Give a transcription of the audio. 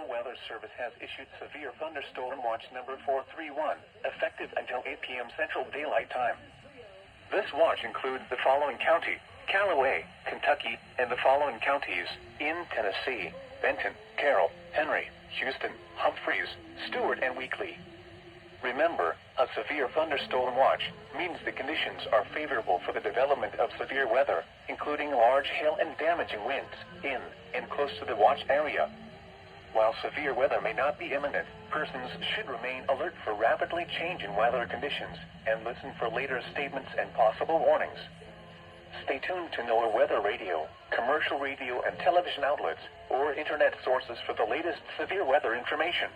National Weather Service has issued Severe Thunderstorm Watch number 431, effective until 8 p.m. Central Daylight Time. This watch includes the following county: Callaway, Kentucky, and the following counties in Tennessee: Benton, Carroll, Henry, Houston, Humphreys, Stewart, and Weakley. Remember, a severe thunderstorm watch means the conditions are favorable for the development of severe weather, including large hail and damaging winds in and close to the watch area. While severe weather may not be imminent, persons should remain alert for rapidly changing weather conditions and listen for later statements and possible warnings. Stay tuned to NOAA weather radio, commercial radio and television outlets, or internet sources for the latest severe weather information.